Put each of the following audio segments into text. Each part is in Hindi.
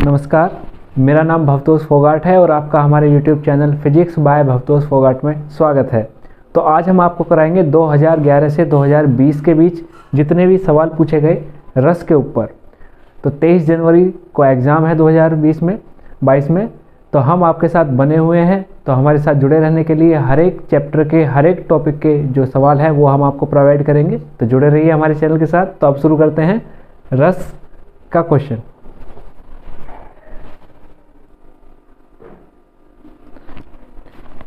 नमस्कार, मेरा नाम भवतोष फोगाट है और आपका हमारे YouTube channel physics by Bhavtosh Phogat में स्वागत है। तो आज हम आपको कराएंगे 2011 से 2020 के बीच जितने भी सवाल पूछे गए रस के ऊपर। तो 23 जनवरी को एग्ज़ाम है 2022 में। तो हम आपके साथ बने हुए हैं, तो हमारे साथ जुड़े रहने के लिए हर एक चैप्टर के हर एक टॉपिक के जो सवाल है वो हम आपको प्रोवाइड करेंगे। तो जुड़े रहिए हमारे चैनल के साथ। तो अब शुरू करते हैं रस का क्वेश्चन।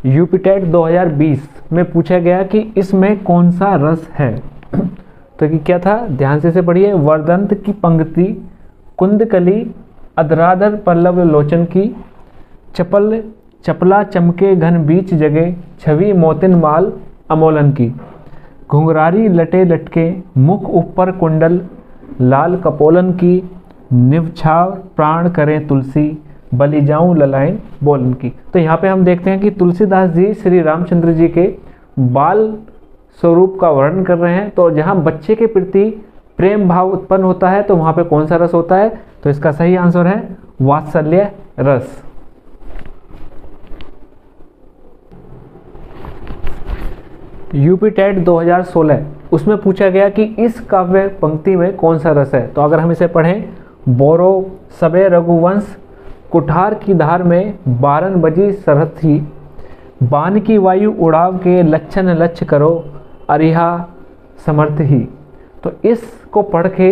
यूपीटेट 2020 में पूछा गया कि इसमें कौन सा रस है। तो कि क्या था, ध्यान से पढ़िए। वर्दंत की पंक्ति, कुंदकली, अधराधर पल्लव लोचन की, चपला चमके घन बीच जगे, छवि मोतिन माल अमोलन की, घुंघरारी लटे लटके, मुख ऊपर कुंडल, लाल कपोलन की, निवछाव प्राण करें तुलसी, बलि जाऊं ललायन बोलन की। तो यहाँ पे हम देखते हैं कि तुलसीदास जी श्री रामचंद्र जी के बाल स्वरूप का वर्णन कर रहे हैं। तो जहाँ बच्चे के प्रति प्रेम भाव उत्पन्न होता है तो वहाँ पे कौन सा रस होता है? तो इसका सही आंसर है वात्सल्य रस। यूपीटेट 2016 उसमें पूछा गया कि इस काव्य पंक्ति में कौन सा रस है। तो अगर हम इसे पढ़ें, बोरो सबे रघुवंश, कुठार की धार में 12 बजी सरहद थी, बान की वायु उड़ाव के लक्षण लक्ष्य करो, अरिहा समर्थ ही। तो इसको पढ़ के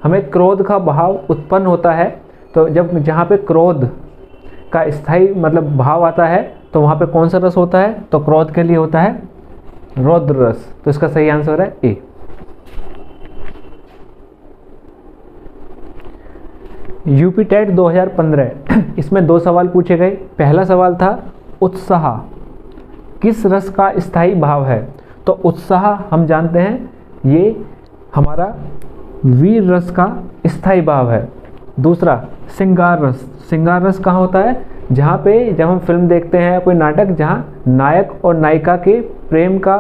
हमें क्रोध का भाव उत्पन्न होता है। तो जब जहाँ पे क्रोध का स्थायी मतलब भाव आता है तो वहाँ पे कौन सा रस होता है? तो क्रोध के लिए होता है रौद्र रस। तो इसका सही आंसर है ए। यूपीटेट 2015 इसमें 2 सवाल पूछे गए। पहला सवाल था उत्साह किस रस का स्थायी भाव है? तो उत्साह हम जानते हैं ये हमारा वीर रस का स्थायी भाव है। दूसरा श्रृंगार रस। श्रृंगार रस कहाँ होता है? जहाँ पे जब हम फिल्म देखते हैं, कोई नाटक जहाँ नायक और नायिका के प्रेम का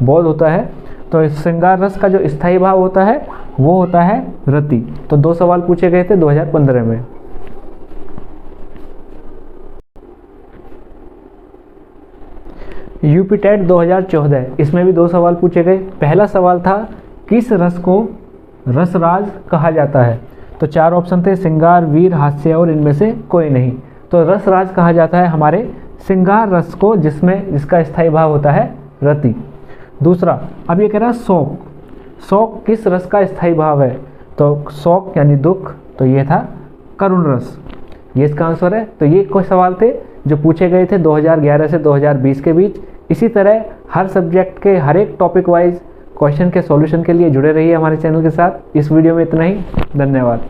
बोध होता है, तो श्रृंगार रस का जो स्थायी भाव होता है वो होता है रति। तो 2 सवाल पूछे गए थे 2015 में। यूपीटेट 2014 इसमें भी 2 सवाल पूछे गए। पहला सवाल था किस रस को रसराज कहा जाता है? तो 4 ऑप्शन थे, श्रृंगार, वीर, हास्य और इनमें से कोई नहीं। तो रसराज कहा जाता है हमारे श्रृंगार रस को जिसका स्थायी भाव होता है रति। दूसरा, अब ये कह रहा है शोक। शोक किस रस का स्थायी भाव है? तो शोक यानी दुख, तो ये था करुण रस। ये इसका आंसर है। तो ये कुछ सवाल थे जो पूछे गए थे 2011 से 2020 के बीच। इसी तरह हर सब्जेक्ट के हर एक टॉपिक वाइज क्वेश्चन के सॉल्यूशन के लिए जुड़े रहिए हमारे चैनल के साथ। इस वीडियो में इतना ही। धन्यवाद।